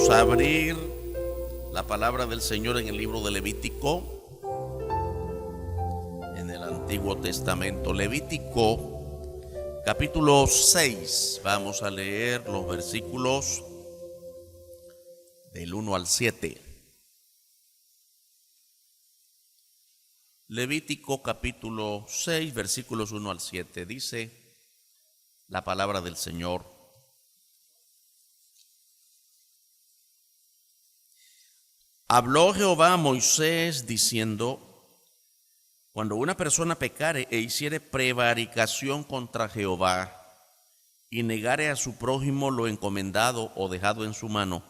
Vamos a abrir la palabra del Señor en el libro de Levítico, en el Antiguo Testamento. Levítico, capítulo 6. Vamos a leer los versículos del 1 al 7. Levítico, capítulo 6, versículos 1 al 7. Dice la palabra del Señor: Habló Jehová a Moisés diciendo: Cuando una persona pecare e hiciere prevaricación contra Jehová, y negare a su prójimo lo encomendado o dejado en su mano,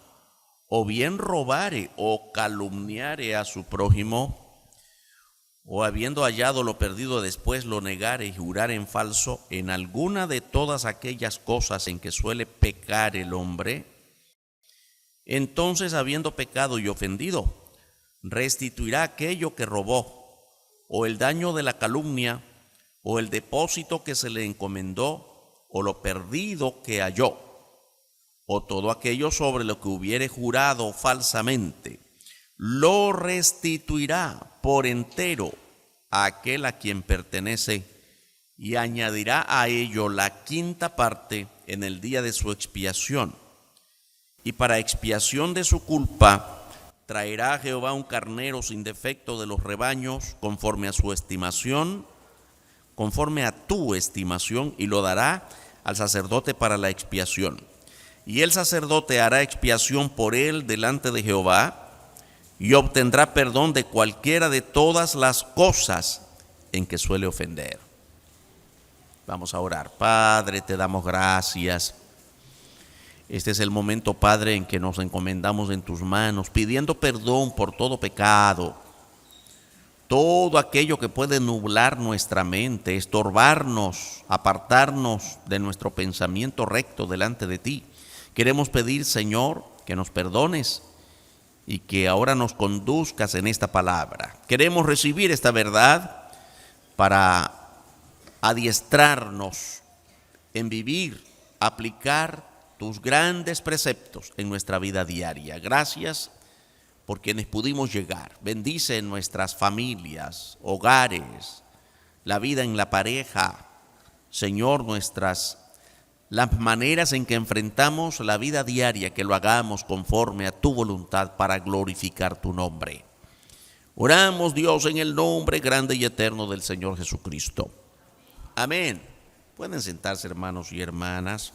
o bien robare o calumniare a su prójimo, o habiendo hallado lo perdido después lo negare y jurare en falso en alguna de todas aquellas cosas en que suele pecar el hombre, entonces, habiendo pecado y ofendido, restituirá aquello que robó, o el daño de la calumnia, o el depósito que se le encomendó, o lo perdido que halló, o todo aquello sobre lo que hubiere jurado falsamente, lo restituirá por entero a aquel a quien pertenece, y añadirá a ello la quinta parte en el día de su expiación. Y para expiación de su culpa, traerá a Jehová un carnero sin defecto de los rebaños, conforme a su estimación, conforme a tu estimación, y lo dará al sacerdote para la expiación. Y el sacerdote hará expiación por él delante de Jehová, y obtendrá perdón de cualquiera de todas las cosas en que suele ofender. Vamos a orar. Padre, te damos gracias. Este es el momento, Padre, en que nos encomendamos en tus manos, pidiendo perdón por todo pecado, todo aquello que puede nublar nuestra mente, estorbarnos, apartarnos de nuestro pensamiento recto delante de ti. Queremos pedir, Señor, que nos perdones y que ahora nos conduzcas en esta palabra. Queremos recibir esta verdad para adiestrarnos en vivir, aplicar tus grandes preceptos en nuestra vida diaria. Gracias por quienes pudimos llegar. Bendice nuestras familias, hogares, la vida en la pareja. Señor, las maneras en que enfrentamos la vida diaria, que lo hagamos conforme a tu voluntad para glorificar tu nombre. Oramos, Dios, en el nombre grande y eterno del Señor Jesucristo. Amén. Pueden sentarse, hermanos y hermanas.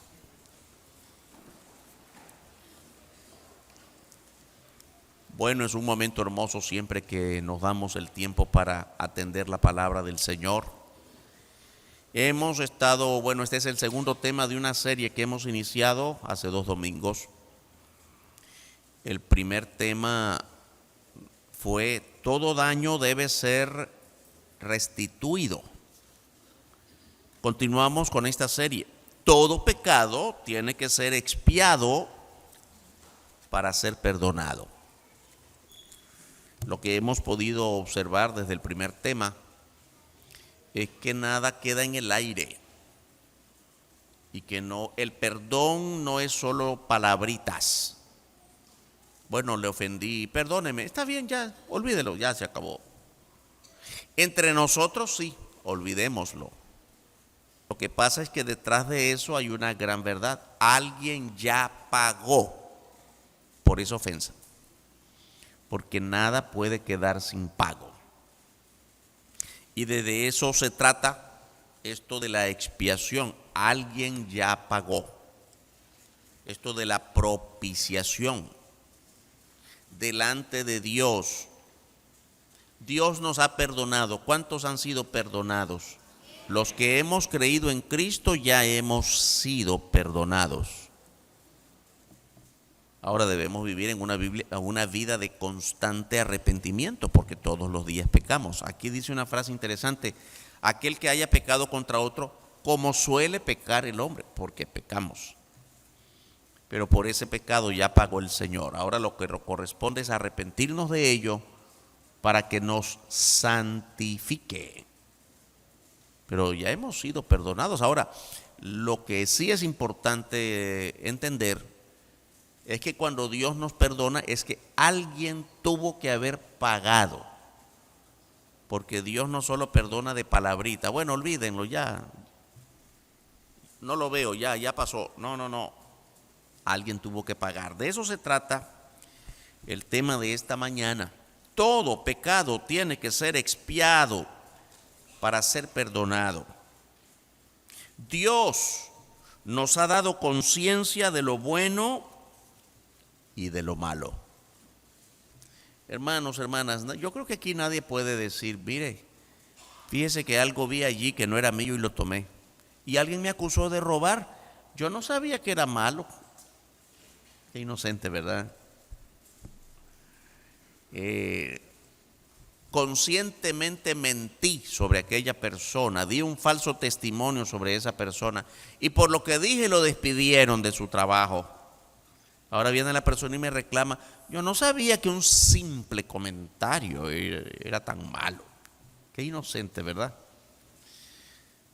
Bueno, es un momento hermoso siempre que nos damos el tiempo para atender la palabra del Señor. Este es el segundo tema de una serie que hemos iniciado hace 2 domingos. El primer tema fue: todo daño debe ser restituido. Continuamos con esta serie. Todo pecado tiene que ser expiado para ser perdonado. Lo que hemos podido observar desde el primer tema es que nada queda en el aire y que el perdón no es solo palabritas. Bueno, le ofendí, perdóneme, está bien, ya, olvídelo, ya se acabó. Entre nosotros sí, olvidémoslo. Lo que pasa es que detrás de eso hay una gran verdad. Alguien ya pagó por esa ofensa, porque nada puede quedar sin pago. Y de eso se trata esto de la expiación. Alguien ya pagó. Esto de la propiciación delante de Dios. Dios nos ha perdonado. ¿Cuántos han sido perdonados? Los que hemos creído en Cristo ya hemos sido perdonados. Ahora debemos vivir en una vida de constante arrepentimiento, porque todos los días pecamos. Aquí dice una frase interesante: aquel que haya pecado contra otro, como suele pecar el hombre, porque pecamos. Pero por ese pecado ya pagó el Señor. Ahora lo que corresponde es arrepentirnos de ello para que nos santifique. Pero ya hemos sido perdonados. Ahora, lo que sí es importante entender es que cuando Dios nos perdona es que alguien tuvo que haber pagado. Porque Dios no solo perdona de palabrita. Bueno, olvídenlo ya. No lo veo, ya pasó. No. Alguien tuvo que pagar. De eso se trata el tema de esta mañana. Todo pecado tiene que ser expiado para ser perdonado. Dios nos ha dado conciencia de lo bueno y de lo malo. Hermanos, hermanas, yo creo que aquí nadie puede decir, mire, fíjese que algo vi allí que no era mío y lo tomé. Y alguien me acusó de robar. Yo no sabía que era malo. Qué inocente, ¿verdad? Conscientemente mentí sobre aquella persona, di un falso testimonio sobre esa persona y por lo que dije lo despidieron de su trabajo. Ahora viene la persona y me reclama, yo no sabía que un simple comentario era tan malo. Qué inocente, ¿verdad?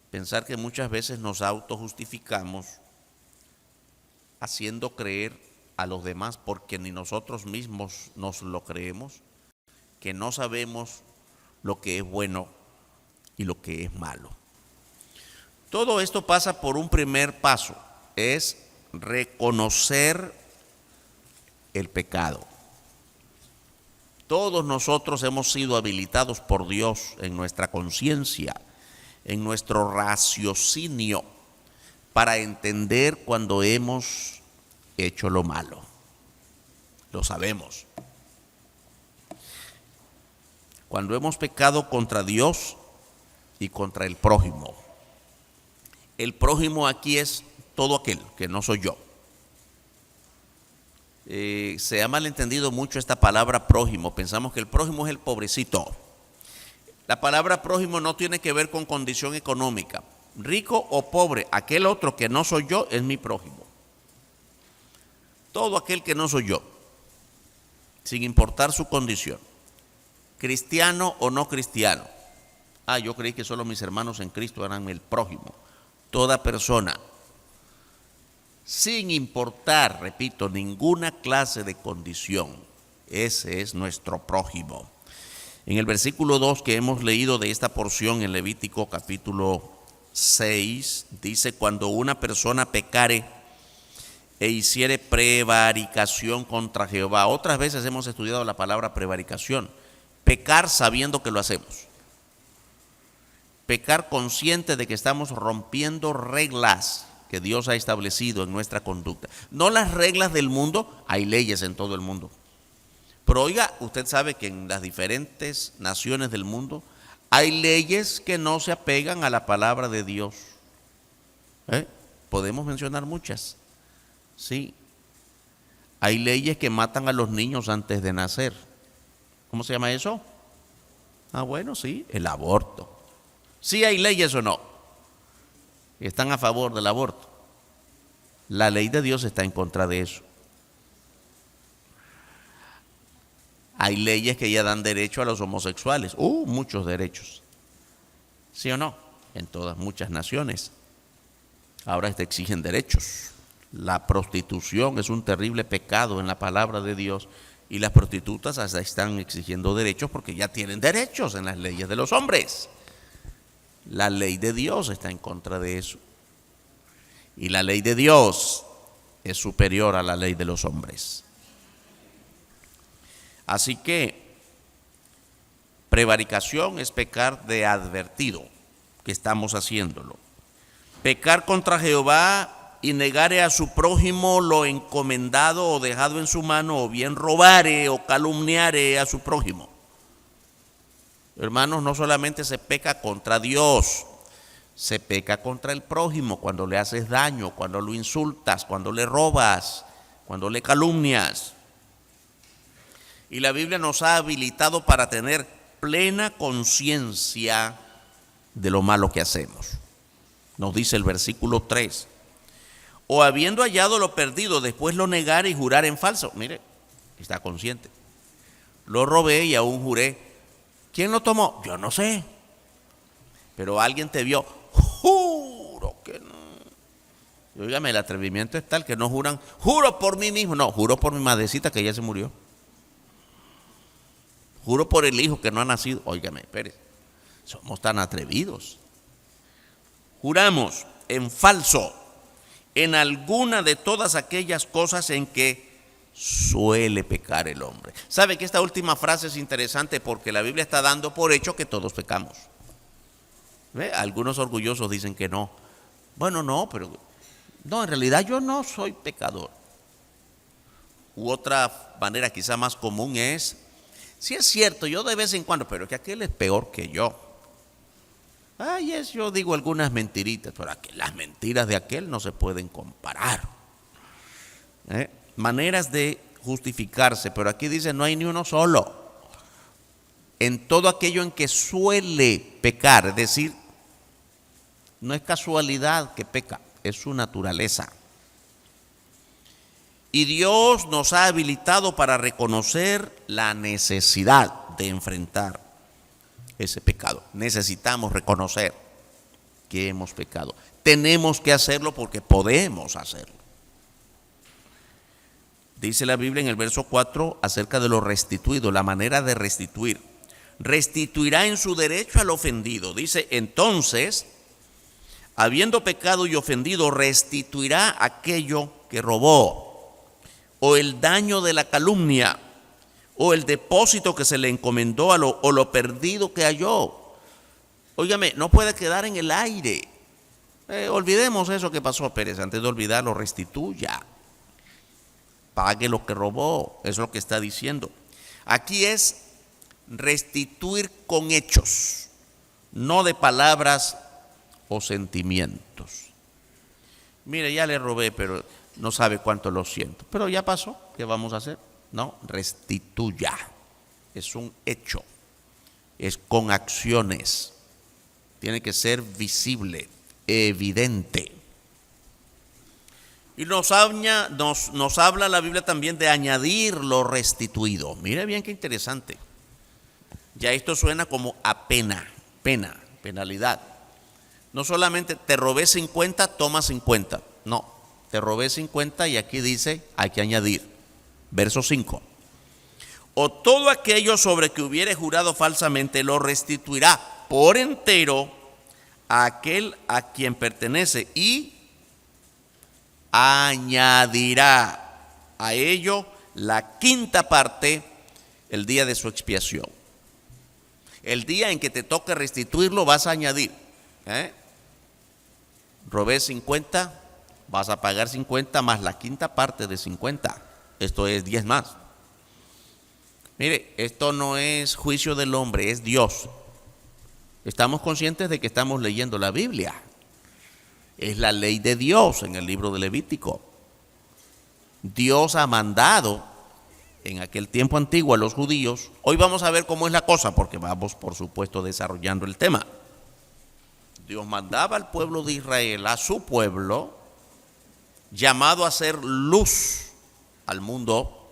Pensar que muchas veces nos autojustificamos haciendo creer a los demás porque ni nosotros mismos nos lo creemos, que no sabemos lo que es bueno y lo que es malo. Todo esto pasa por un primer paso, es reconocer el pecado. Todos nosotros hemos sido habilitados por Dios en nuestra conciencia, en nuestro raciocinio, para entender cuando hemos hecho lo malo. Lo sabemos. Cuando hemos pecado contra Dios y contra el prójimo. El prójimo aquí es todo aquel que no soy yo. Se ha malentendido mucho esta palabra prójimo. Pensamos que el prójimo es el pobrecito. La palabra prójimo no tiene que ver con condición económica. Rico o pobre, aquel otro que no soy yo es mi prójimo. Todo aquel que no soy yo, sin importar su condición. Cristiano o no cristiano. Yo creí que solo mis hermanos en Cristo eran el prójimo. Toda persona, sin importar, repito, ninguna clase de condición, ese es nuestro prójimo. En el versículo 2 que hemos leído de esta porción en Levítico capítulo 6, dice, cuando una persona pecare e hiciere prevaricación contra Jehová. Otras veces hemos estudiado la palabra prevaricación. Pecar sabiendo que lo hacemos. Pecar consciente de que estamos rompiendo reglas que Dios ha establecido en nuestra conducta. No las reglas del mundo, hay leyes en todo el mundo. Pero oiga, usted sabe que en las diferentes naciones del mundo hay leyes que no se apegan a la palabra de Dios. Podemos mencionar muchas. Sí. Hay leyes que matan a los niños antes de nacer. ¿Cómo se llama eso? Bueno, sí, el aborto. ¿Sí hay leyes o no? Están a favor del aborto. La ley de Dios está en contra de eso. Hay leyes que ya dan derecho a los homosexuales. Muchos derechos. ¿Sí o no? En todas, muchas naciones. Ahora te exigen derechos. La prostitución es un terrible pecado en la palabra de Dios. Y las prostitutas hasta están exigiendo derechos porque ya tienen derechos en las leyes de los hombres. La ley de Dios está en contra de eso. Y la ley de Dios es superior a la ley de los hombres. Así que prevaricación es pecar de advertido, que estamos haciéndolo. Pecar contra Jehová y negare a su prójimo lo encomendado o dejado en su mano, o bien robare o calumniare a su prójimo. Hermanos, no solamente se peca contra Dios, se peca contra el prójimo cuando le haces daño, cuando lo insultas, cuando le robas, cuando le calumnias. Y la Biblia nos ha habilitado para tener plena conciencia de lo malo que hacemos. Nos dice el versículo 3. O habiendo hallado lo perdido, después lo negare y jurar en falso. Mire, está consciente. Lo robé y aún juré. ¿Quién lo tomó? Yo no sé. Pero alguien te vio. Juro que no. Y óigame, el atrevimiento es tal que no juran, juro por mí mismo, no, juro por mi madrecita que ya se murió. Juro por el hijo que no ha nacido. Óigame, espérese, somos tan atrevidos. Juramos en falso en alguna de todas aquellas cosas en que suele pecar el hombre. ¿Sabe que esta última frase es interesante? Porque la Biblia está dando por hecho que todos pecamos. ¿Ve? Algunos orgullosos dicen que no. Bueno, no, pero no, en realidad yo no soy pecador. U otra manera quizá más común es, sí es cierto, yo de vez en cuando, pero que aquel es peor que yo. Ay, yo digo algunas mentiritas, pero las mentiras de aquel no se pueden comparar. Maneras de justificarse, pero aquí dice no hay ni uno solo. En todo aquello en que suele pecar, es decir, no es casualidad que peca, es su naturaleza. Y Dios nos ha habilitado para reconocer la necesidad de enfrentar ese pecado. Necesitamos reconocer que hemos pecado. Tenemos que hacerlo porque podemos hacerlo. Dice la Biblia en el verso 4 acerca de lo restituido, la manera de restituir. Restituirá en su derecho al ofendido. Dice, entonces, habiendo pecado y ofendido, restituirá aquello que robó, o el daño de la calumnia, o el depósito que se le encomendó o lo perdido que halló. Óigame, no puede quedar en el aire. Olvidemos eso que pasó, Pérez. Antes de olvidarlo, restituya. Pague lo que robó. Eso es lo que está diciendo. Aquí es restituir con hechos, no de palabras o sentimientos. Mire, ya le robé, pero no sabe cuánto lo siento. Pero ya pasó, ¿qué vamos a hacer? No, restituya. Es un hecho, es con acciones. Tiene que ser visible, evidente. Y nos habla la Biblia también de añadir lo restituido. Mire bien qué interesante. Ya esto suena como a penalidad. No solamente te robé 50, toma 50. No, te robé 50 y aquí dice hay que añadir. Verso 5. O todo aquello sobre que hubiere jurado falsamente lo restituirá por entero a aquel a quien pertenece y añadirá a ello la quinta parte el día de su expiación. El día en que te toque restituirlo vas a añadir. Robé 50, vas a pagar 50 más la quinta parte de 50. Esto es 10 más. Mire, esto no es juicio del hombre, es Dios. Estamos conscientes de que estamos leyendo la Biblia. Es la ley de Dios en el libro de Levítico. Dios ha mandado en aquel tiempo antiguo a los judíos. Hoy vamos a ver cómo es la cosa, porque vamos, por supuesto, desarrollando el tema. Dios mandaba al pueblo de Israel, a su pueblo, llamado a ser luz al mundo,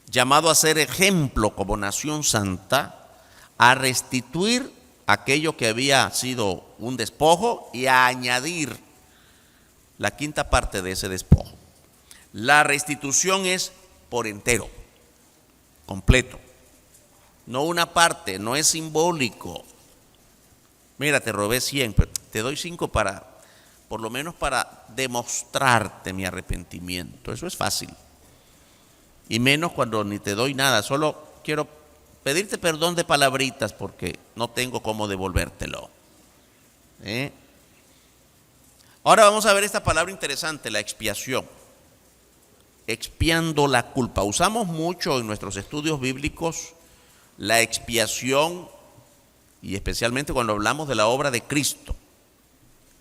llamado a ser ejemplo como nación santa, a restituir aquello que había sido un despojo y a añadir la quinta parte de ese despojo. La restitución es por entero, completo, no una parte, no es simbólico. Mira, te robé 100, pero te doy 5 por lo menos para demostrarte mi arrepentimiento. Eso es fácil. Y menos cuando ni te doy nada, solo quiero pedirte perdón de palabritas porque no tengo cómo devolvértelo. Ahora vamos a ver esta palabra interesante, la expiación. Expiando la culpa. Usamos mucho en nuestros estudios bíblicos la expiación y especialmente cuando hablamos de la obra de Cristo.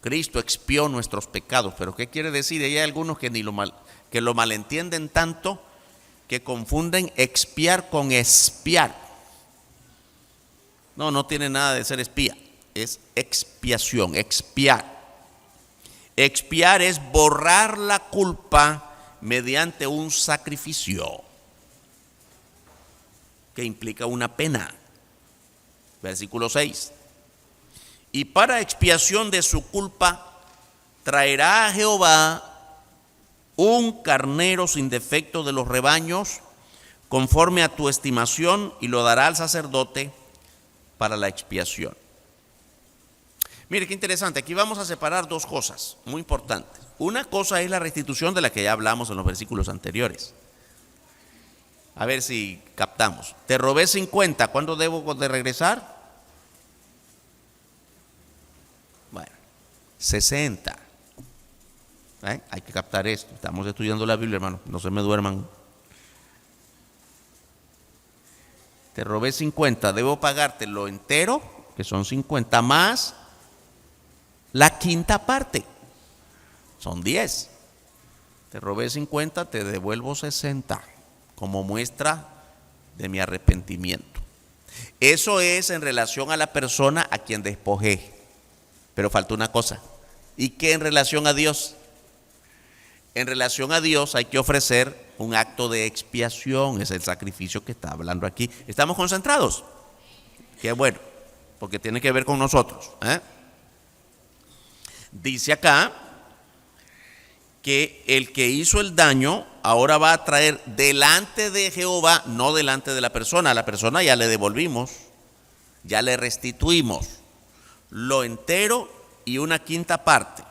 Cristo expió nuestros pecados, pero ¿qué quiere decir? Hay algunos que lo malentienden tanto que confunden expiar con espiar. No tiene nada de ser espía, es expiación, expiar. Expiar es borrar la culpa mediante un sacrificio que implica una pena. Versículo 6. Y para expiación de su culpa traerá a Jehová un carnero sin defecto de los rebaños, conforme a tu estimación, y lo dará al sacerdote para la expiación. Mire qué interesante, aquí vamos a separar dos cosas muy importantes. Una cosa es la restitución, de la que ya hablamos en los versículos anteriores. A ver si captamos. Te robé 50, ¿cuándo debo de regresar? Bueno, 60. Hay que captar esto. Estamos estudiando la Biblia, hermano, no se me duerman. Te robé 50, debo pagarte lo entero, que son 50, más la quinta parte, son 10. Te robé 50, te devuelvo 60, como muestra de mi arrepentimiento. Eso es en relación a la persona a quien despojé. Pero falta una cosa. ¿Y qué en relación a Dios? En relación a Dios hay que ofrecer un acto de expiación. Es el sacrificio que está hablando aquí. ¿Estamos concentrados? Qué bueno, porque tiene que ver con nosotros. Dice acá que el que hizo el daño ahora va a traer delante de Jehová, no delante de la persona. A la persona ya le devolvimos, ya le restituimos lo entero y una quinta parte.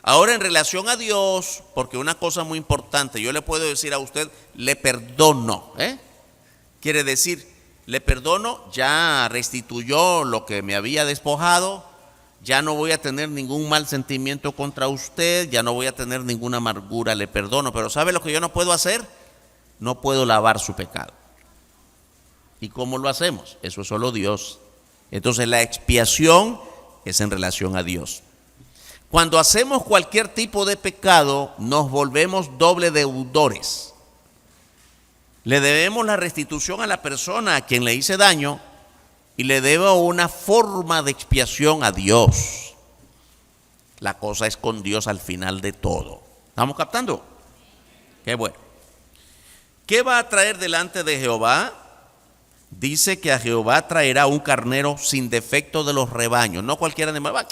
Ahora en relación a Dios, porque una cosa muy importante, yo le puedo decir a usted, le perdono. Quiere decir, le perdono, ya restituyó lo que me había despojado, ya no voy a tener ningún mal sentimiento contra usted, ya no voy a tener ninguna amargura, le perdono. Pero ¿sabe lo que yo no puedo hacer? No puedo lavar su pecado. ¿Y cómo lo hacemos? Eso es solo Dios. Entonces la expiación es en relación a Dios. Cuando hacemos cualquier tipo de pecado, nos volvemos doble deudores. Le debemos la restitución a la persona a quien le hice daño, y le debo una forma de expiación a Dios. La cosa es con Dios al final de todo. ¿Estamos captando? Qué bueno. ¿Qué va a traer delante de Jehová? Dice que a Jehová traerá un carnero sin defecto de los rebaños. No cualquier animal.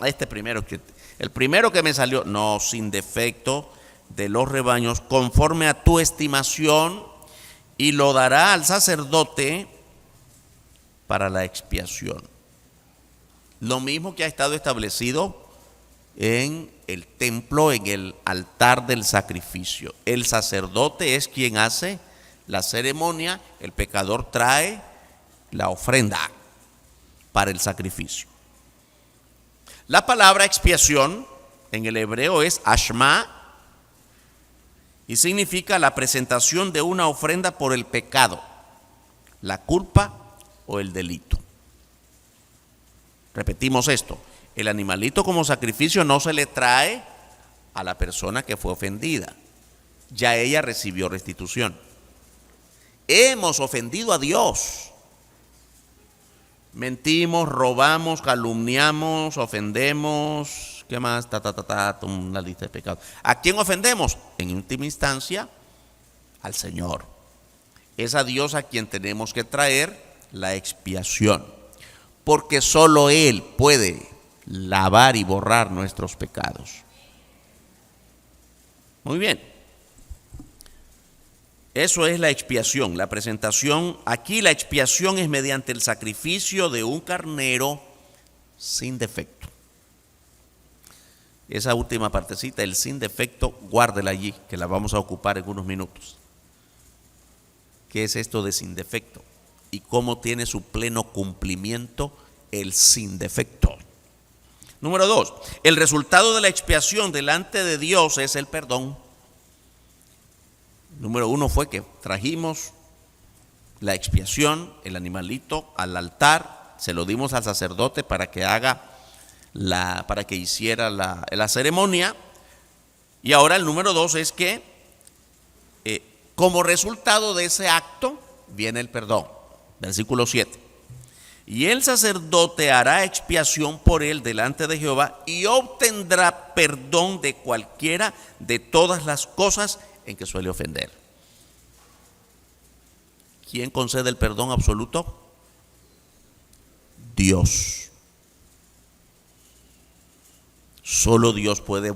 El primero que me salió. No, sin defecto de los rebaños, conforme a tu estimación, y lo dará al sacerdote para la expiación. Lo mismo que ha estado establecido en el templo, en el altar del sacrificio. El sacerdote es quien hace la ceremonia, el pecador trae la ofrenda para el sacrificio. La palabra expiación en el hebreo es ashma y significa la presentación de una ofrenda por el pecado, la culpa o el delito. Repetimos esto: el animalito como sacrificio no se le trae a la persona que fue ofendida, ya ella recibió restitución. Hemos ofendido a Dios, mentimos, robamos, calumniamos, ofendemos, ¿qué más? Una lista de pecados. ¿A quién ofendemos? En última instancia al Señor. Es a Dios a quien tenemos que traer la expiación, porque solo Él puede lavar y borrar nuestros pecados. Muy bien, eso es la expiación, la presentación. Aquí la expiación es mediante el sacrificio de un carnero sin defecto. Esa última partecita, el sin defecto, guárdela allí, que la vamos a ocupar en unos minutos. ¿Qué es esto de sin defecto? ¿Y cómo tiene su pleno cumplimiento el sin defecto? Número 2, el resultado de la expiación delante de Dios es el perdón. Número 1 fue que trajimos la expiación, el animalito, al altar, se lo dimos al sacerdote para que hiciera la ceremonia. Y ahora el número 2 es que como resultado de ese acto viene el perdón. Versículo 7. Y el sacerdote hará expiación por él delante de Jehová y obtendrá perdón de cualquiera de todas las cosas en que suele ofender. ¿Quién concede el perdón absoluto? Dios. Solo Dios puede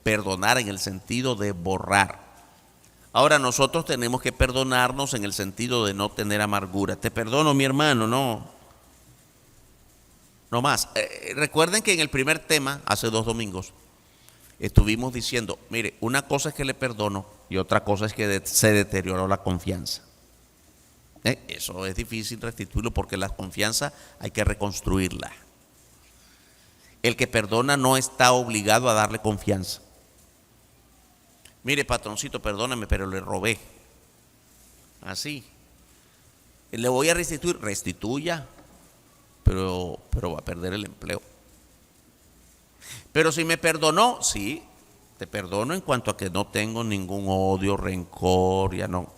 perdonar en el sentido de borrar. Ahora nosotros tenemos que perdonarnos en el sentido de no tener amargura. Te perdono, mi hermano, no más. Recuerden que en el primer tema, hace 2 domingos, estuvimos diciendo, mire, una cosa es que le perdono y otra cosa es que se deterioró la confianza. Eso es difícil restituirlo porque la confianza hay que reconstruirla. El que perdona no está obligado a darle confianza. Mire, patroncito, perdóname, pero le robé. Así. Le voy a restituir, restituya, pero va a perder el empleo. Pero si me perdonó, sí, te perdono en cuanto a que no tengo ningún odio, rencor, ya no.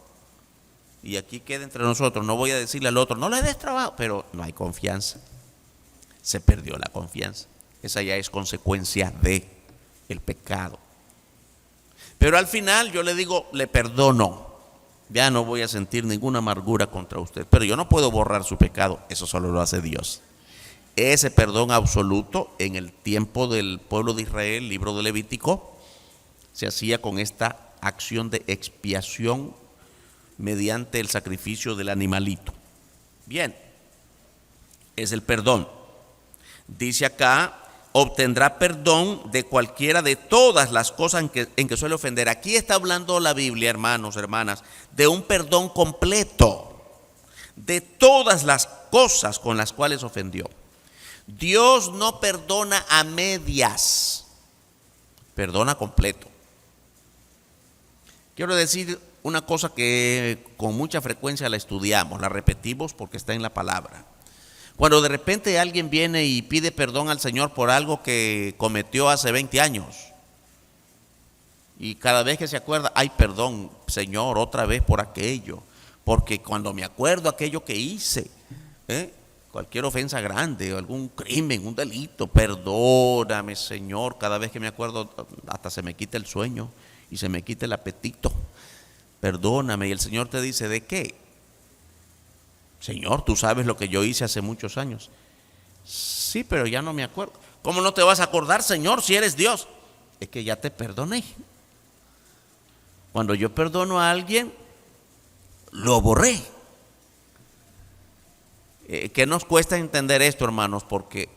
Y aquí queda entre nosotros, no voy a decirle al otro, no le des trabajo, pero no hay confianza. Se perdió la confianza. Esa ya es consecuencia de el pecado. Pero al final yo le digo, le perdono. Ya no voy a sentir ninguna amargura contra usted. Pero yo no puedo borrar su pecado. Eso solo lo hace Dios. Ese perdón absoluto en el tiempo del pueblo de Israel, libro de Levítico, se hacía con esta acción de expiación mediante el sacrificio del animalito. Bien, es el perdón. Dice acá, obtendrá perdón de cualquiera de todas las cosas en que suele ofender. Aquí está hablando la Biblia, hermanos, hermanas, de un perdón completo, de todas las cosas con las cuales ofendió. Dios no perdona a medias, perdona completo. Quiero decir una cosa que con mucha frecuencia la estudiamos, la repetimos porque está en la palabra. Cuando de repente alguien viene y pide perdón al Señor por algo que cometió hace 20 años, y cada vez que se acuerda, ay, perdón, Señor, otra vez por aquello, porque cuando me acuerdo aquello que hice, cualquier ofensa grande, algún crimen, un delito, perdóname, Señor, cada vez que me acuerdo hasta se me quita el sueño y se me quita el apetito, perdóname. Y el Señor te dice, ¿de qué? Señor, tú sabes lo que yo hice hace muchos años. Sí, pero ya no me acuerdo. ¿Cómo no te vas a acordar, Señor, si eres Dios? Es que ya te perdoné. Cuando yo perdono a alguien, lo borré. ¿Qué nos cuesta entender esto, hermanos? Porque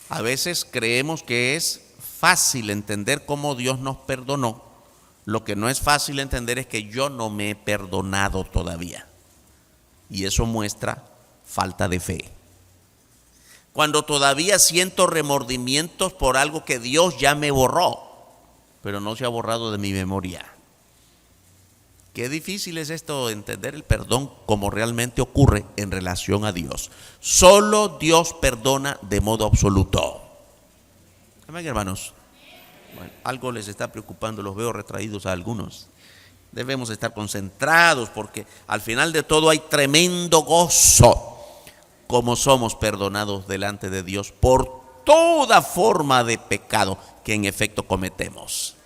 a veces creemos que es fácil entender cómo Dios nos perdonó. Lo que no es fácil entender es que yo no me he perdonado todavía. Y eso muestra falta de fe. Cuando todavía siento remordimientos por algo que Dios ya me borró, pero no se ha borrado de mi memoria. Qué difícil es esto, entender el perdón como realmente ocurre en relación a Dios. Solo Dios perdona de modo absoluto. Amén, hermanos. Bueno, algo les está preocupando, los veo retraídos a algunos. Debemos estar concentrados porque al final de todo hay tremendo gozo, como somos perdonados delante de Dios por toda forma de pecado que en efecto cometemos.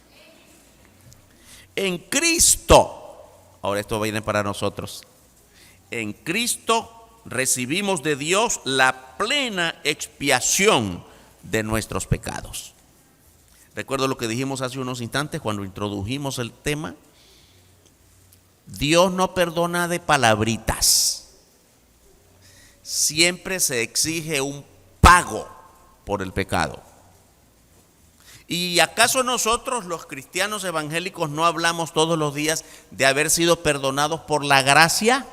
En Cristo, ahora esto viene para nosotros, en Cristo recibimos de Dios la plena expiación de nuestros pecados. Recuerdo lo que dijimos hace unos instantes cuando introdujimos el tema. Dios no perdona de palabritas. Siempre se exige un pago por el pecado. ¿Y acaso nosotros los cristianos evangélicos no hablamos todos los días de haber sido perdonados por la gracia?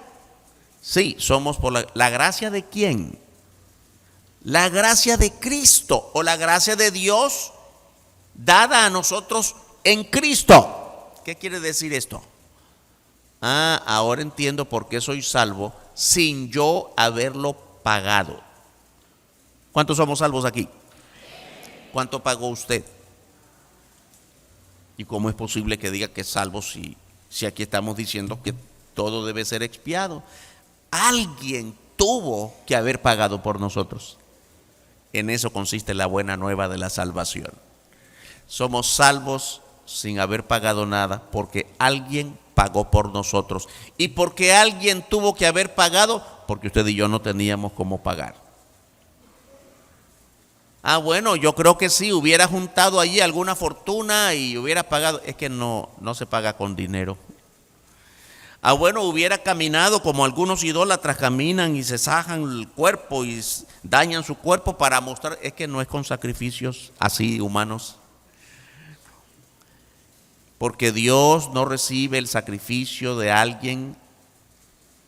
Sí, somos por la gracia de ¿quién? La gracia de Cristo o la gracia de Dios dada a nosotros en Cristo. ¿Qué quiere decir esto? Ahora entiendo por qué soy salvo sin yo haberlo pagado. ¿Cuántos somos salvos aquí? ¿Cuánto pagó usted? ¿Y cómo es posible que diga que es salvo si aquí estamos diciendo que todo debe ser expiado? Alguien tuvo que haber pagado por nosotros. En eso consiste la buena nueva de la salvación. Somos salvos sin haber pagado nada porque alguien pagó por nosotros. ¿Y porque alguien tuvo que haber pagado? Porque usted y yo no teníamos cómo pagar. Ah, bueno, yo creo que sí, hubiera juntado allí alguna fortuna y hubiera pagado. Es que no se paga con dinero. Ah, bueno, hubiera caminado como algunos idólatras caminan y se sajan el cuerpo y dañan su cuerpo para mostrar. Es que no es con sacrificios así humanos. Porque Dios no recibe el sacrificio de alguien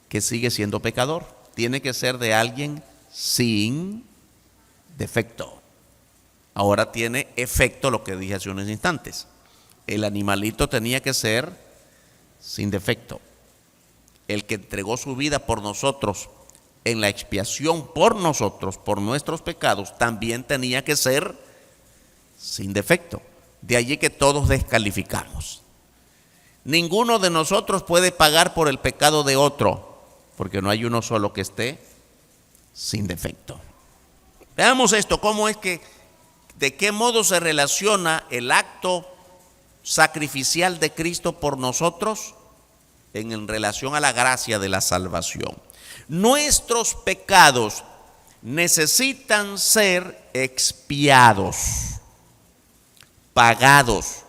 que sigue siendo pecador. Tiene que ser de alguien sin defecto. Ahora tiene efecto lo que dije hace unos instantes. El animalito tenía que ser sin defecto. El que entregó su vida por nosotros en la expiación por nosotros, por nuestros pecados, también tenía que ser sin defecto. De allí que todos descalificamos. Ninguno de nosotros puede pagar por el pecado de otro, porque no hay uno solo que esté sin defecto. Veamos esto, cómo es que, de qué modo se relaciona el acto sacrificial de Cristo por nosotros en relación a la gracia de la salvación. Nuestros pecados necesitan ser expiados, pagados,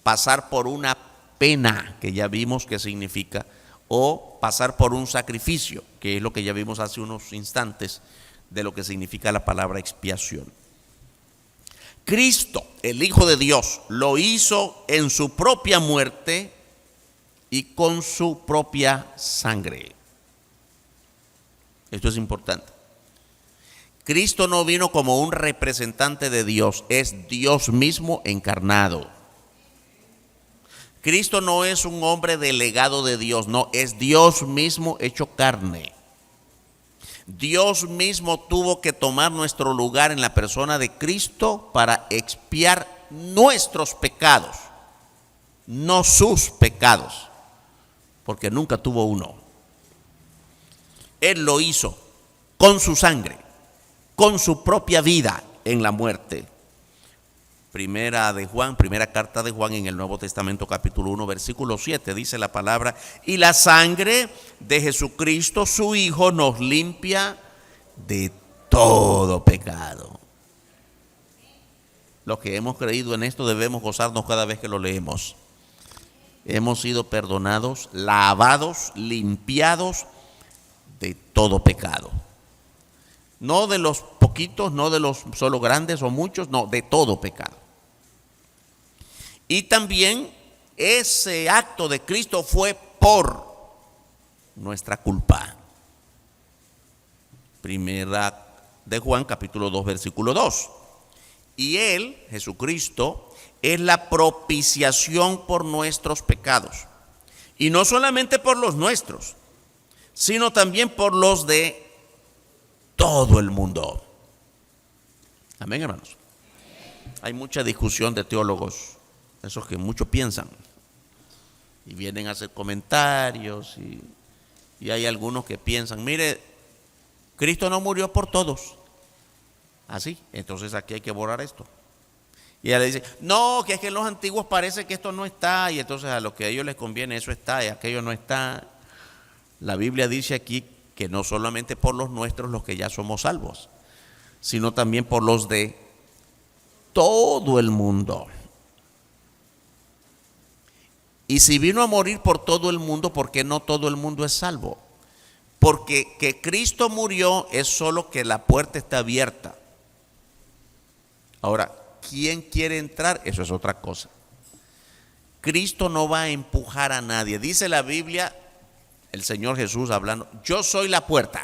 pasar por una pena, que ya vimos qué significa, o pasar por un sacrificio, que es lo que ya vimos hace unos instantes de lo que significa la palabra expiación. Cristo, el Hijo de Dios, lo hizo en su propia muerte y con su propia sangre. Esto es importante. Cristo no vino como un representante de Dios, es Dios mismo encarnado. Cristo no es un hombre delegado de Dios, no, es Dios mismo hecho carne. Dios mismo tuvo que tomar nuestro lugar en la persona de Cristo para expiar nuestros pecados, no sus pecados, porque nunca tuvo uno. Él lo hizo con su sangre, con su propia vida en la muerte. Primera carta de Juan en el Nuevo Testamento, capítulo 1, versículo 7, dice la palabra: y la sangre de Jesucristo, su Hijo, nos limpia de todo pecado. Los que hemos creído en esto debemos gozarnos cada vez que lo leemos. Hemos sido perdonados, lavados, limpiados de todo pecado. No de los poquitos, no de los solo grandes o muchos, no, de todo pecado. Y también ese acto de Cristo fue por nuestra culpa. Primera de Juan, capítulo 2, versículo 2. Y Él, Jesucristo, es la propiciación por nuestros pecados. Y no solamente por los nuestros, sino también por los de todo el mundo. Amén, hermanos. Hay mucha discusión de teólogos, esos que mucho piensan y vienen a hacer comentarios, y hay algunos que piensan: mire, Cristo no murió por todos. Así, entonces aquí hay que borrar esto. Y ella le dice: no, que es que en los antiguos parece que esto no está, y entonces a lo que a ellos les conviene eso está y aquello no está. La Biblia dice aquí que no solamente por los nuestros, los que ya somos salvos, sino también por los de todo el mundo. Y si vino a morir por todo el mundo, ¿por qué no todo el mundo es salvo? Porque que Cristo murió es solo que la puerta está abierta. Ahora, ¿quién quiere entrar? Eso es otra cosa. Cristo no va a empujar a nadie. Dice la Biblia, el Señor Jesús hablando: yo soy la puerta.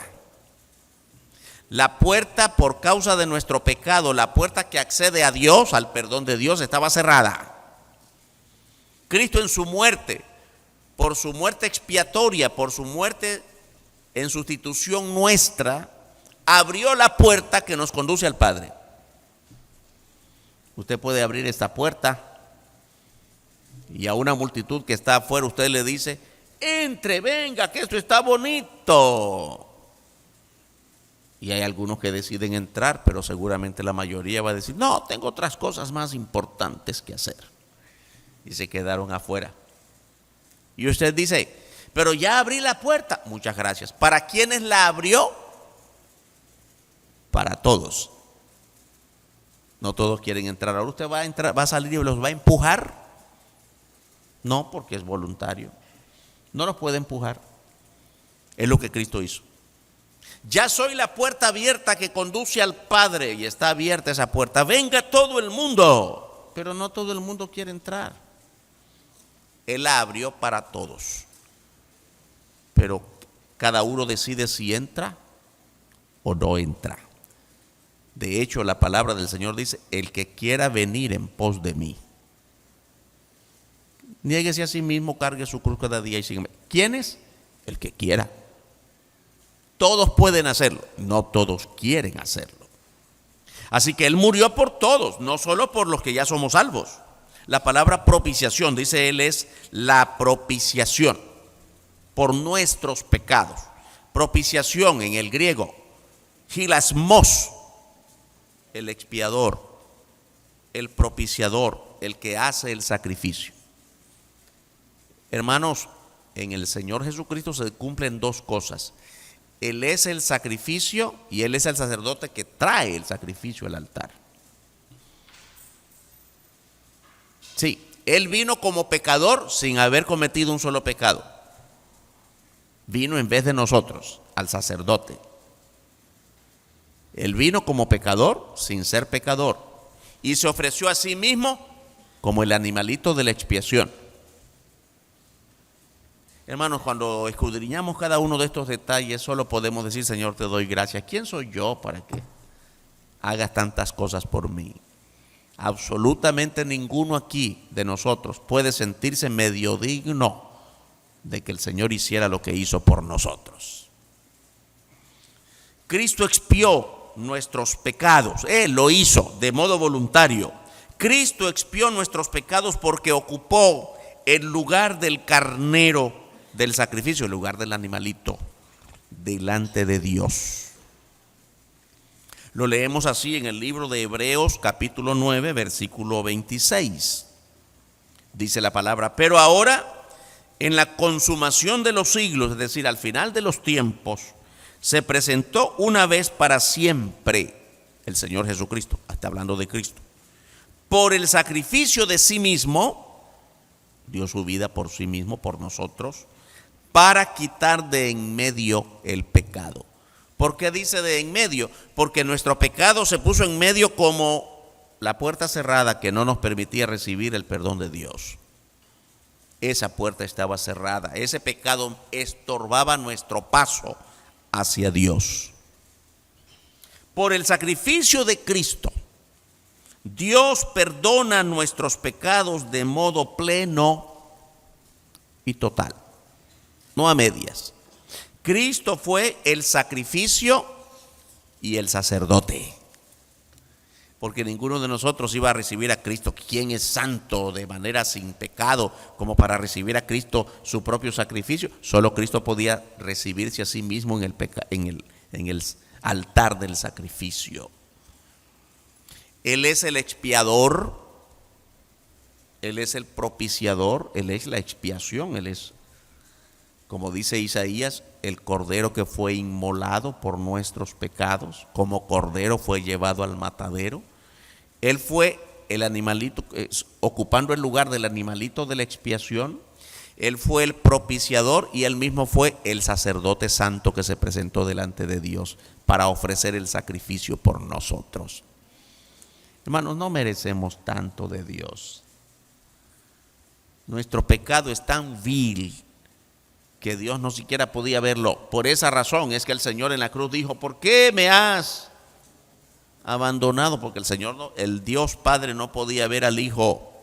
La puerta, por causa de nuestro pecado, la puerta que accede a Dios, al perdón de Dios, estaba cerrada. Cristo en su muerte, por su muerte expiatoria, por su muerte en sustitución nuestra, abrió la puerta que nos conduce al Padre. Usted puede abrir esta puerta y a una multitud que está afuera usted le dice: entre, venga, que esto está bonito. Y hay algunos que deciden entrar, pero seguramente la mayoría va a decir: no, tengo otras cosas más importantes que hacer. Y se quedaron afuera. Y usted dice: pero ya abrí la puerta. Muchas gracias. ¿Para quiénes la abrió? Para todos. No todos quieren entrar. Ahora usted va a entrar, va a salir y los va a empujar. No, porque es voluntario. No los puede empujar. Es lo que Cristo hizo. Ya soy la puerta abierta que conduce al Padre, y está abierta esa puerta. Venga todo el mundo, pero no todo el mundo quiere entrar. Él la abrió para todos, pero cada uno decide si entra o no entra. De hecho, la palabra del Señor dice: el que quiera venir en pos de mí, niéguese a sí mismo, cargue su cruz cada día y sígueme. ¿Quién es? El que quiera. Todos pueden hacerlo, no todos quieren hacerlo. Así que Él murió por todos, no solo por los que ya somos salvos. La palabra propiciación, dice Él, es la propiciación por nuestros pecados. Propiciación en el griego, hilasmos, el expiador, el propiciador, el que hace el sacrificio. Hermanos, en el Señor Jesucristo se cumplen dos cosas. Él es el sacrificio y Él es el sacerdote que trae el sacrificio al altar. Sí, Él vino como pecador sin haber cometido un solo pecado. Vino en vez de nosotros, al sacerdote. Él vino como pecador sin ser pecador y se ofreció a sí mismo como el animalito de la expiación. Hermanos, cuando escudriñamos cada uno de estos detalles, solo podemos decir: Señor, te doy gracias. ¿Quién soy yo para que hagas tantas cosas por mí? Absolutamente ninguno aquí de nosotros puede sentirse medio digno de que el Señor hiciera lo que hizo por nosotros. Cristo expió nuestros pecados. Él lo hizo de modo voluntario. Cristo expió nuestros pecados porque ocupó el lugar del carnero del sacrificio, el lugar del animalito, delante de Dios. Lo leemos así en el libro de Hebreos capítulo 9, versículo 26. Dice la palabra: pero ahora, en la consumación de los siglos, es decir, al final de los tiempos, se presentó una vez para siempre el Señor Jesucristo, está hablando de Cristo, por el sacrificio de sí mismo, dio su vida por sí mismo, por nosotros, para quitar de en medio el pecado. ¿Por qué dice de en medio? Porque nuestro pecado se puso en medio como la puerta cerrada que no nos permitía recibir el perdón de Dios. Esa puerta estaba cerrada, ese pecado estorbaba nuestro paso hacia Dios. Por el sacrificio de Cristo, Dios perdona nuestros pecados de modo pleno y total. No a medias. Cristo fue el sacrificio y el sacerdote. Porque ninguno de nosotros iba a recibir a Cristo, quien es santo de manera sin pecado, como para recibir a Cristo su propio sacrificio. Solo Cristo podía recibirse a sí mismo en el altar del sacrificio. Él es el expiador, Él es el propiciador, Él es la expiación, Él es, como dice Isaías, el cordero que fue inmolado por nuestros pecados, como cordero fue llevado al matadero. Él fue el animalito, ocupando el lugar del animalito de la expiación. Él fue el propiciador y él mismo fue el sacerdote santo que se presentó delante de Dios para ofrecer el sacrificio por nosotros. Hermanos, no merecemos tanto de Dios. Nuestro pecado es tan vil que Dios no siquiera podía verlo. Por esa razón es que el Señor en la cruz dijo: ¿por qué me has abandonado? Porque el Señor, el Dios Padre, no podía ver al Hijo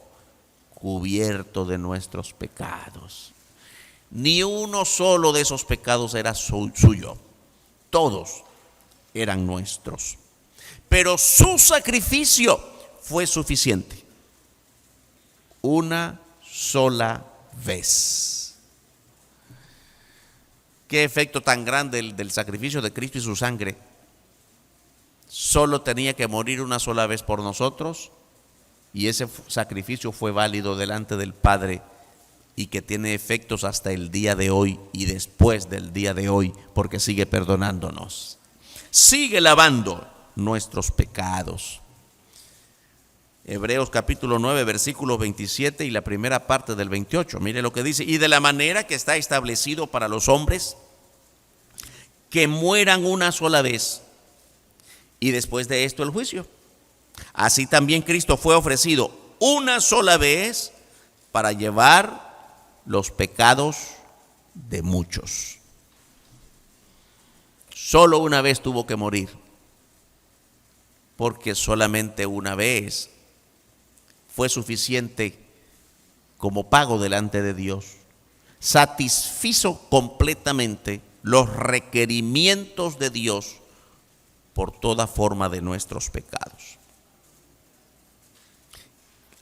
cubierto de nuestros pecados. Ni uno solo de esos pecados era suyo. Todos eran nuestros. Pero su sacrificio fue suficiente. Una sola vez. Qué efecto tan grande el del sacrificio de Cristo y su sangre. Solo tenía que morir una sola vez por nosotros, y ese sacrificio fue válido delante del Padre, y que tiene efectos hasta el día de hoy y después del día de hoy, porque sigue perdonándonos, sigue lavando nuestros pecados. Hebreos capítulo 9, versículos 27 y la primera parte del 28. Mire lo que dice: y de la manera que está establecido para los hombres que mueran una sola vez, y después de esto el juicio. Así también Cristo fue ofrecido una sola vez para llevar los pecados de muchos. Solo una vez tuvo que morir, porque solamente una vez fue suficiente como pago delante de Dios. Satisfizo completamente los requerimientos de Dios por toda forma de nuestros pecados.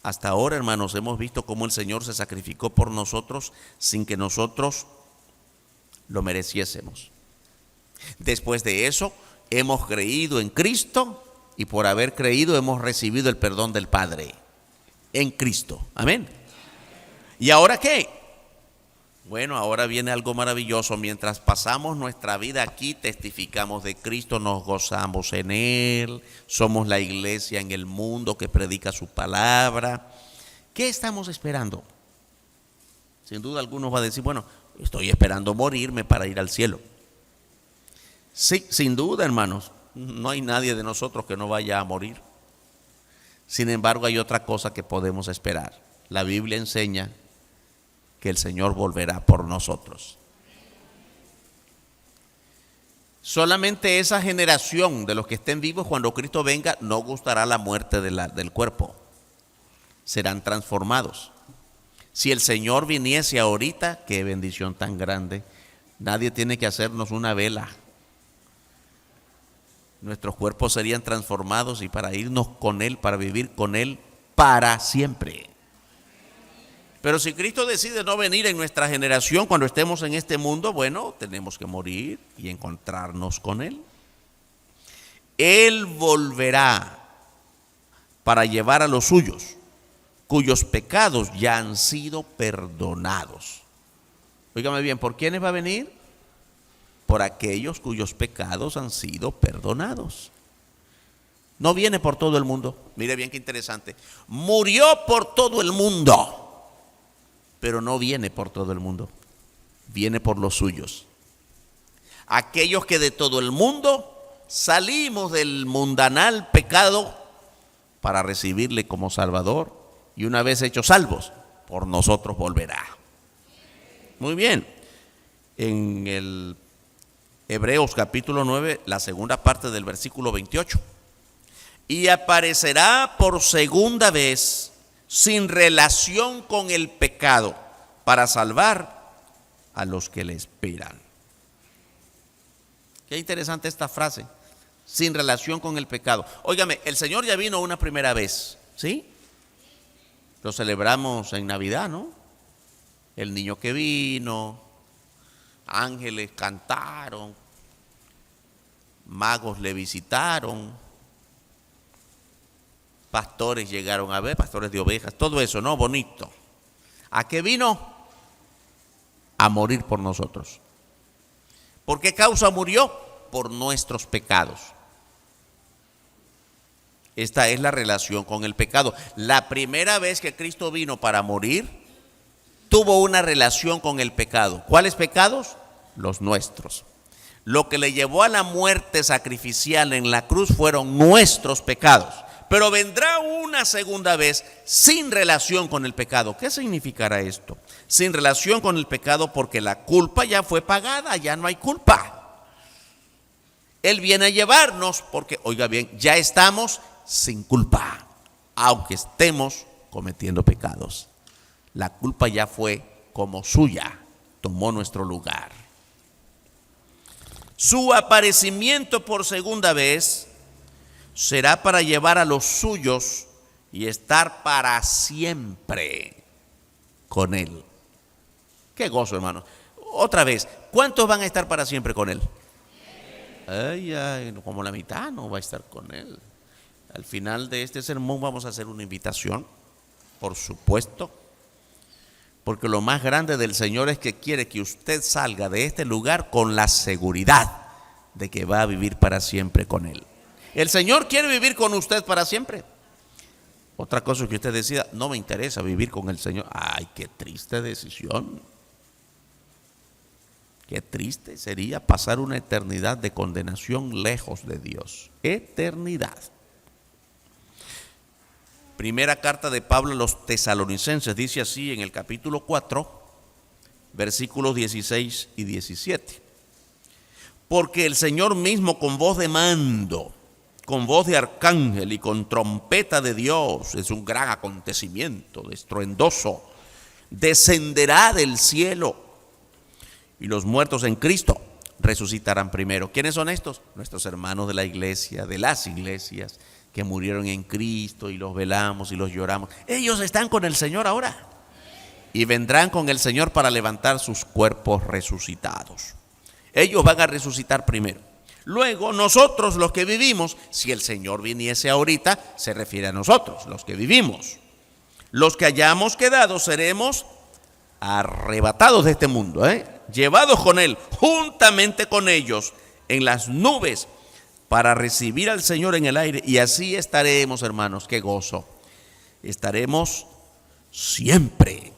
Hasta ahora, hermanos, hemos visto cómo el Señor se sacrificó por nosotros sin que nosotros lo mereciésemos. Después de eso, hemos creído en Cristo y por haber creído hemos recibido el perdón del Padre en Cristo. Amén. ¿Y ahora qué? Bueno, ahora viene algo maravilloso. Mientras pasamos nuestra vida aquí, testificamos de Cristo, nos gozamos en Él, somos la iglesia en el mundo que predica su palabra. ¿Qué estamos esperando? Sin duda algunos va a decir, bueno, estoy esperando morirme para ir al cielo. Sí, sin duda, hermanos, no hay nadie de nosotros que no vaya a morir. Sin embargo, hay otra cosa que podemos esperar. La Biblia enseña que el Señor volverá por nosotros. Solamente esa generación de los que estén vivos cuando Cristo venga no gustará la muerte del cuerpo. Serán transformados. Si el Señor viniese ahorita, qué bendición tan grande. Nadie tiene que hacernos una vela. Nuestros cuerpos serían transformados y para irnos con Él, para vivir con Él para siempre. Pero si Cristo decide no venir en nuestra generación cuando estemos en este mundo, bueno, tenemos que morir y encontrarnos con Él. Él volverá para llevar a los suyos, cuyos pecados ya han sido perdonados. Óigame bien, ¿por quiénes va a venir? Por aquellos cuyos pecados han sido perdonados. No viene por todo el mundo. Mire bien qué interesante. Murió por todo el mundo, pero no viene por todo el mundo, viene por los suyos. Aquellos que de todo el mundo salimos del mundanal pecado para recibirle como Salvador, y una vez hechos salvos, por nosotros volverá. Muy bien. En el Hebreos capítulo 9, la segunda parte del versículo 28. Y aparecerá por segunda vez sin relación con el pecado, para salvar a los que le esperan. Qué interesante esta frase, sin relación con el pecado. Óigame, el Señor ya vino una primera vez, ¿sí? Lo celebramos en Navidad, ¿no? El niño que vino, ángeles cantaron, magos le visitaron, pastores llegaron a ver, pastores de ovejas, todo eso, ¿no? Bonito. ¿A qué vino? A morir por nosotros. ¿Por qué causa murió? Por nuestros pecados. Esta es la relación con el pecado. La primera vez que Cristo vino para morir, tuvo una relación con el pecado. ¿Cuáles pecados? Los nuestros. Lo que le llevó a la muerte sacrificial en la cruz fueron nuestros pecados. Pero vendrá una segunda vez sin relación con el pecado. ¿Qué significará esto? Sin relación con el pecado, porque la culpa ya fue pagada, ya no hay culpa. Él viene a llevarnos porque, oiga bien, ya estamos sin culpa, aunque estemos cometiendo pecados. La culpa ya fue como suya, tomó nuestro lugar. Su aparecimiento por segunda vez será para llevar a los suyos y estar para siempre con Él. Qué gozo, hermano. Otra vez, ¿cuántos van a estar para siempre con Él? Ay, como la mitad no va a estar con Él. Al final de este sermón vamos a hacer una invitación, por supuesto, porque lo más grande del Señor es que quiere que usted salga de este lugar con la seguridad de que va a vivir para siempre con Él. El Señor quiere vivir con usted para siempre. Otra cosa es que usted decida, no me interesa vivir con el Señor. Ay, qué triste decisión. Qué triste sería pasar una eternidad de condenación lejos de Dios. Eternidad. Primera carta de Pablo a los Tesalonicenses dice así en el capítulo 4, versículos 16 y 17. Porque el Señor mismo con voz de mando, con voz de arcángel y con trompeta de Dios, es un gran acontecimiento, estruendoso, descenderá del cielo y los muertos en Cristo resucitarán primero. ¿Quiénes son estos? Nuestros hermanos de la iglesia, de las iglesias que murieron en Cristo y los velamos y los lloramos. Ellos están con el Señor ahora y vendrán con el Señor para levantar sus cuerpos resucitados. Ellos van a resucitar primero. Luego nosotros los que vivimos, si el Señor viniese ahorita, se refiere a nosotros, los que vivimos. Los que hayamos quedado seremos arrebatados de este mundo, llevados con Él, juntamente con ellos, en las nubes, para recibir al Señor en el aire. Y así estaremos, hermanos, qué gozo. Estaremos siempre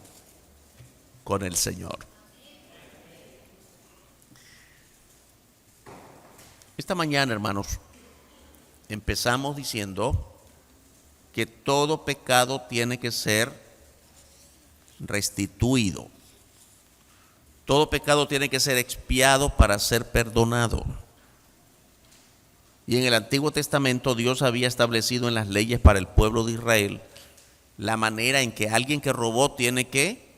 con el Señor. Esta mañana, hermanos, empezamos diciendo que todo pecado tiene que ser restituido. Todo pecado tiene que ser expiado para ser perdonado. Y en el Antiguo Testamento Dios había establecido en las leyes para el pueblo de Israel la manera en que alguien que robó tiene que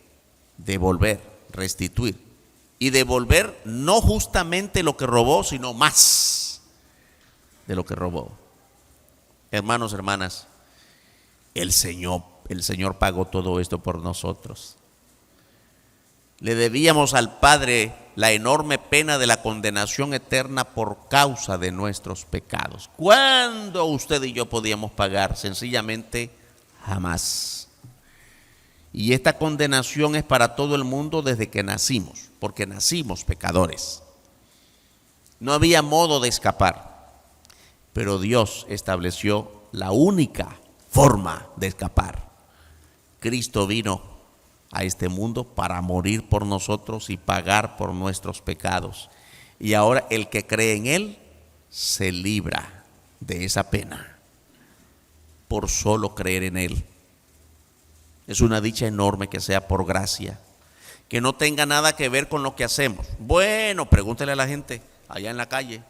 devolver, restituir. Y devolver no justamente lo que robó, sino más de lo que robó. Hermanos, hermanas, el Señor pagó todo esto por nosotros. Le debíamos al Padre la enorme pena de la condenación eterna por causa de nuestros pecados. ¿Cuándo usted y yo podíamos pagar? Sencillamente, jamás. Y esta condenación es para todo el mundo desde que nacimos, porque nacimos pecadores. No había modo de escapar, pero Dios estableció la única forma de escapar. Cristo vino a este mundo para morir por nosotros y pagar por nuestros pecados. Y ahora el que cree en Él se libra de esa pena por solo creer en Él. Es una dicha enorme que sea por gracia, que no tenga nada que ver con lo que hacemos. Bueno, pregúntele a la gente allá en la calle.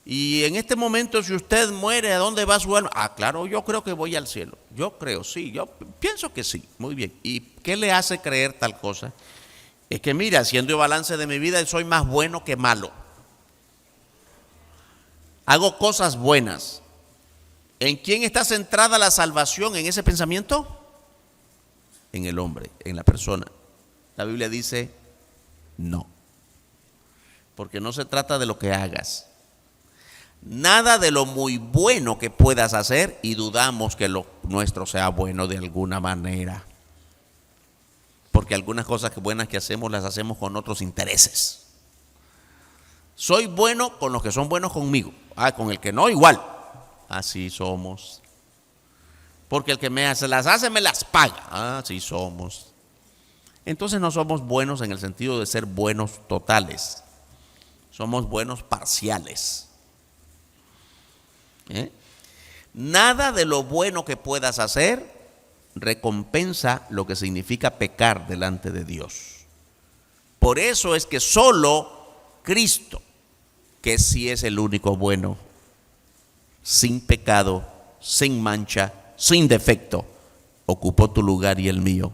Y en este momento, si usted muere, ¿a dónde va su alma? Ah, claro, yo creo que voy al cielo. Yo creo, sí, yo pienso que sí. Muy bien. ¿Y qué le hace creer tal cosa? Es que mira, haciendo el balance de mi vida, soy más bueno que malo. Hago cosas buenas. ¿En quién está centrada la salvación en ese pensamiento? En el hombre, en la persona. La Biblia dice no, porque no se trata de lo que hagas. Nada de lo muy bueno que puedas hacer y dudamos que lo nuestro sea bueno de alguna manera. Porque algunas cosas buenas que hacemos las hacemos con otros intereses. Soy bueno con los que son buenos conmigo. Con el que no, igual. Así somos. Porque el que las hace me las paga. Así somos. Entonces no somos buenos en el sentido de ser buenos totales. Somos buenos parciales. Nada de lo bueno que puedas hacer recompensa lo que significa pecar delante de Dios. Por eso es que solo Cristo, que sí es el único bueno, sin pecado, sin mancha, sin defecto, ocupó tu lugar y el mío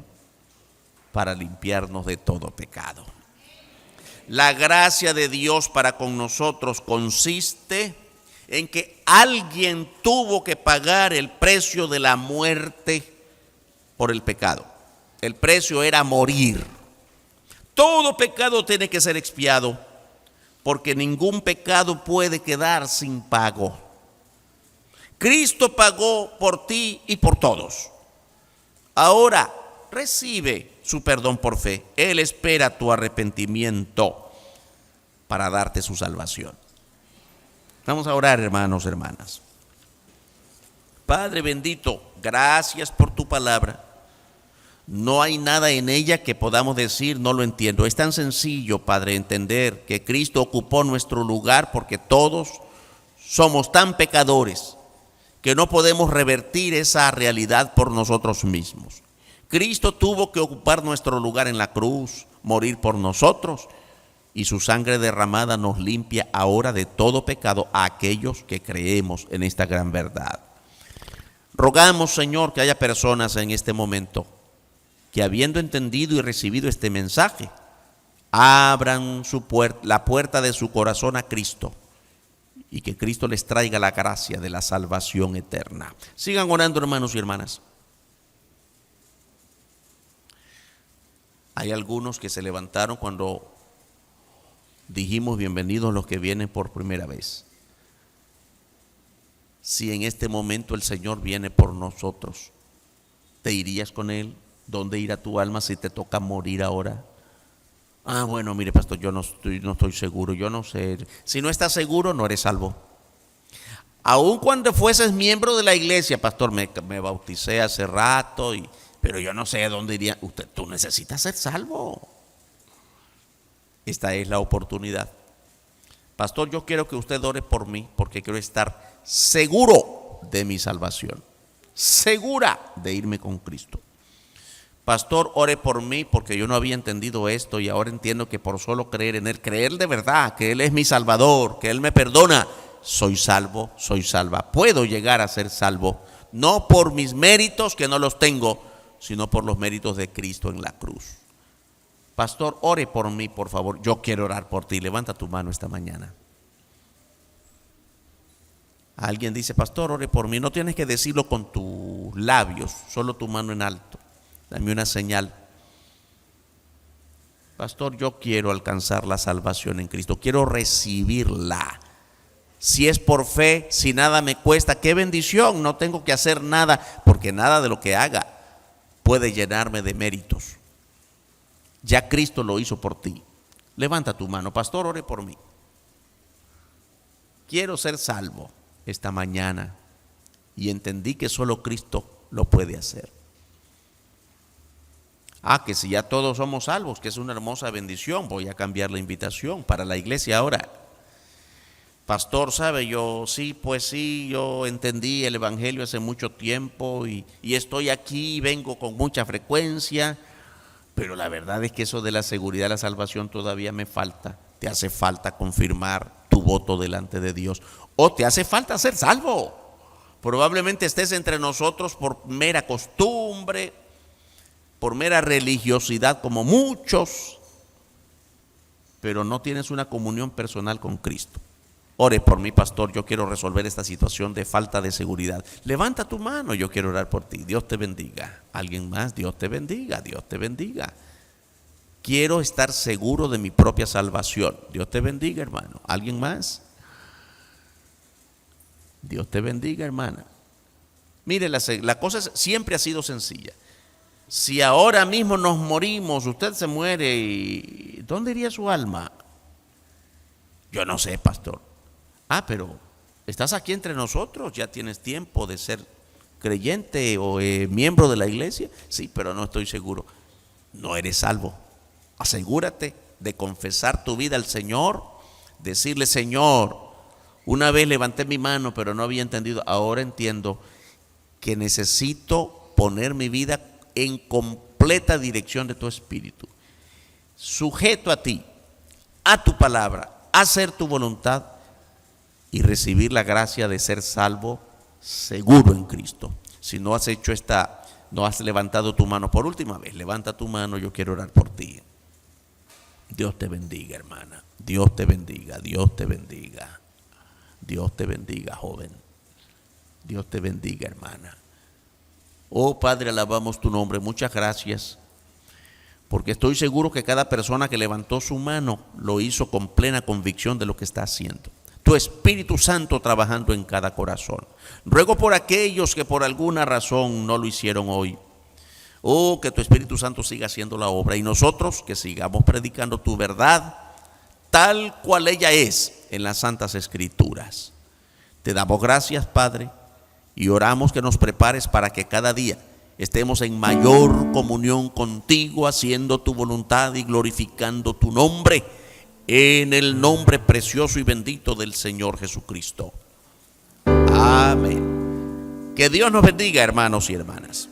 para limpiarnos de todo pecado. La gracia de Dios para con nosotros consiste en que alguien tuvo que pagar el precio de la muerte por el pecado. El precio era morir. Todo pecado tiene que ser expiado, porque ningún pecado puede quedar sin pago. Cristo pagó por ti y por todos. Ahora recibe su perdón por fe. Él espera tu arrepentimiento para darte su salvación. Vamos a orar, hermanos, hermanas. Padre bendito, gracias por tu palabra. No hay nada en ella que podamos decir, no lo entiendo. Es tan sencillo, Padre, entender que Cristo ocupó nuestro lugar porque todos somos tan pecadores que no podemos revertir esa realidad por nosotros mismos. Cristo tuvo que ocupar nuestro lugar en la cruz, morir por nosotros, y su sangre derramada nos limpia ahora de todo pecado a aquellos que creemos en esta gran verdad. Rogamos, Señor, que haya personas en este momento que, habiendo entendido y recibido este mensaje, abran la puerta de su corazón a Cristo y que Cristo les traiga la gracia de la salvación eterna. Sigan orando, hermanos y hermanas. Hay algunos que se levantaron cuando dijimos bienvenidos los que vienen por primera vez. Si en este momento el Señor viene por nosotros, ¿te irías con Él? ¿Dónde irá tu alma si te toca morir ahora? Bueno, mire, pastor, yo no estoy seguro, yo no sé. Si no estás seguro, no eres salvo. Aun cuando fueses miembro de la iglesia, pastor, me bauticé hace rato, pero yo no sé a dónde iría. Tú necesitas ser salvo. Esta es la oportunidad. Pastor, yo quiero que usted ore por mí porque quiero estar seguro de mi salvación, segura de irme con Cristo. Pastor, ore por mí porque yo no había entendido esto y ahora entiendo que por solo creer en Él, creer de verdad que Él es mi Salvador, que Él me perdona, soy salvo, soy salva. Puedo llegar a ser salvo, no por mis méritos, que no los tengo, sino por los méritos de Cristo en la cruz. Pastor, ore por mí, por favor. Yo quiero orar por ti. Levanta tu mano esta mañana. Alguien dice, pastor, ore por mí. No tienes que decirlo con tus labios, solo tu mano en alto. Dame una señal. Pastor, yo quiero alcanzar la salvación en Cristo. Quiero recibirla. Si es por fe, si nada me cuesta, qué bendición. No tengo que hacer nada, porque nada de lo que haga puede llenarme de méritos. Ya Cristo lo hizo por ti. Levanta tu mano. Pastor, ore por mí. Quiero ser salvo esta mañana y entendí que solo Cristo lo puede hacer. Que si ya todos somos salvos, que es una hermosa bendición, voy a cambiar la invitación para la iglesia ahora. Pastor, ¿sabe? Yo entendí el evangelio hace mucho tiempo y estoy aquí, vengo con mucha frecuencia. Pero la verdad es que eso de la seguridad de la salvación todavía me falta. Te hace falta confirmar tu voto delante de Dios. O te hace falta ser salvo. Probablemente estés entre nosotros por mera costumbre, por mera religiosidad como muchos, pero no tienes una comunión personal con Cristo. Ore por mí, pastor, yo quiero resolver esta situación de falta de seguridad. Levanta tu mano, yo quiero orar por ti. Dios te bendiga. ¿Alguien más? Dios te bendiga, Dios te bendiga. Quiero estar seguro de mi propia salvación. Dios te bendiga, hermano. ¿Alguien más? Dios te bendiga, hermana. Mire, la cosa siempre ha sido sencilla. Si ahora mismo nos morimos, usted se muere, ¿y dónde iría su alma? Yo no sé, pastor. Pero estás aquí entre nosotros, ya tienes tiempo de ser creyente o miembro de la iglesia. Sí, pero no estoy seguro. No eres salvo. Asegúrate de confesar tu vida al Señor, decirle, Señor, una vez levanté mi mano, pero no había entendido. Ahora entiendo que necesito poner mi vida en completa dirección de tu espíritu, sujeto a ti, a tu palabra, a hacer tu voluntad y recibir la gracia de ser salvo seguro en Cristo. Si no has hecho no has levantado tu mano por última vez, levanta tu mano, yo quiero orar por ti. Dios te bendiga, hermana. Dios te bendiga, Dios te bendiga. Dios te bendiga, joven. Dios te bendiga, hermana. Oh Padre, alabamos tu nombre. Muchas gracias, porque estoy seguro que cada persona que levantó su mano lo hizo con plena convicción de lo que está haciendo. Tu Espíritu Santo trabajando en cada corazón. Ruego por aquellos que por alguna razón no lo hicieron hoy. Que tu Espíritu Santo siga haciendo la obra y nosotros que sigamos predicando tu verdad tal cual ella es en las Santas Escrituras. Te damos gracias, Padre, y oramos que nos prepares para que cada día estemos en mayor comunión contigo, haciendo tu voluntad y glorificando tu nombre, en el nombre precioso y bendito del Señor Jesucristo. Amén. Que Dios nos bendiga, hermanos y hermanas.